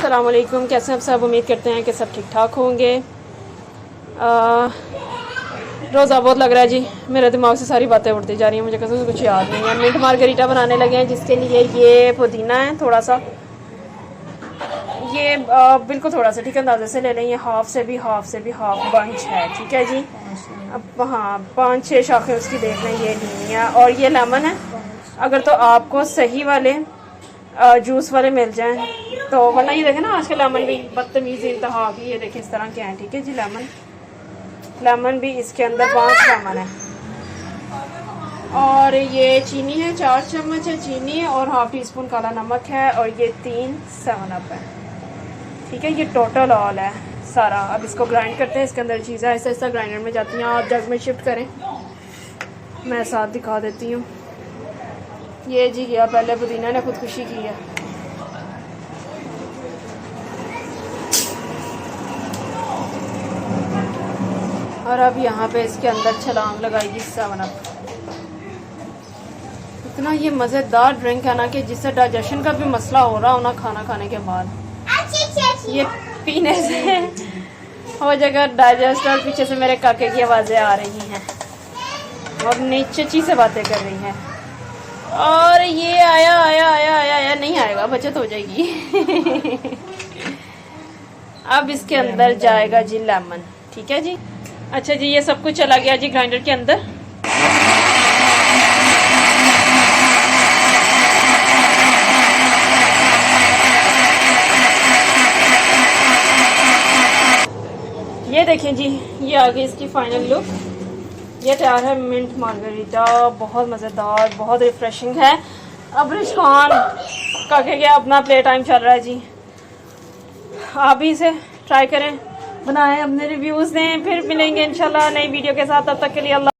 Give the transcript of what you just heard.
अस्सलाम वालेकुम। कैसे हैं आप सब? उम्मीद करते हैं कि सब ठीक ठाक होंगे। रोज़ा बहुत लग रहा है जी, मेरे दिमाग से सारी बातें उड़ती जा रही हैं, मुझे कसम से कुछ याद नहीं है। मिंट मार्गरीटा बनाने लगे हैं जिसके लिए ये पुदीना है थोड़ा सा, ये बिल्कुल थोड़ा सा ठीक अंदाजे से ले लें। ये हाफ से भी हाफ बंच है, ठीक है जी। अब हाँ 5-6 शाखें उसकी देख लें, ये ली है। और ये लेमन है, अगर तो आपको सही वाले जूस वाले मिल जाएं तो, वरना ये देखें ना आजकल लेमन भी बदतमीज़ इंतहा की, ये देखें इस तरह के हैं, ठीक है जी। लेमन भी इसके अंदर 5 लेमन है। और ये चीनी है, 4 चम्मच है चीनी, और हाफ टी स्पून काला नमक है, और ये 3 7 अप है, ठीक है। ये टोटल ऑल है सारा। अब इसको ग्राइंड करते हैं। इसके अंदर चीज़ें ऐसा ऐसा ग्राइंडर में जाती हैं। आप जग में शिफ्ट करें, मैं साथ दिखा देती हूँ। ये जी गया, पहले पुदीना ने खुदकुशी की है। और अब यहाँ पे इसके अंदर छलांग लगाएगी 7 अप। इतना ये मज़ेदार ड्रिंक है ना कि जिससे डाइजेशन का भी मसला हो रहा हो ना खाना खाने के बाद, ये पीने से हो जाएगा डाइजेस्ट। और पीछे से मेरे काके की आवाज़ें आ रही हैं और नीचे से बातें कर रही हैं। और ये आया नहीं आएगा, बचत हो जाएगी। अब इसके अंदर जाएगा जी लेमन, ठीक है जी। अच्छा जी, ये सब कुछ चला गया जी ग्राइंडर के अंदर। ये देखें जी, ये आ गई इसकी फाइनल लुक। ये तैयार है मिंट मार्गरीटा, बहुत मज़ेदार, बहुत रिफ्रेशिंग है। अब रिशखान काके के अपना प्ले टाइम चल रहा है जी, आप भी इसे ट्राई करें, बनाएं, अपने रिव्यूज़ दें। फिर मिलेंगे इंशाल्लाह नई वीडियो के साथ, तब तक के लिए अल्लाह।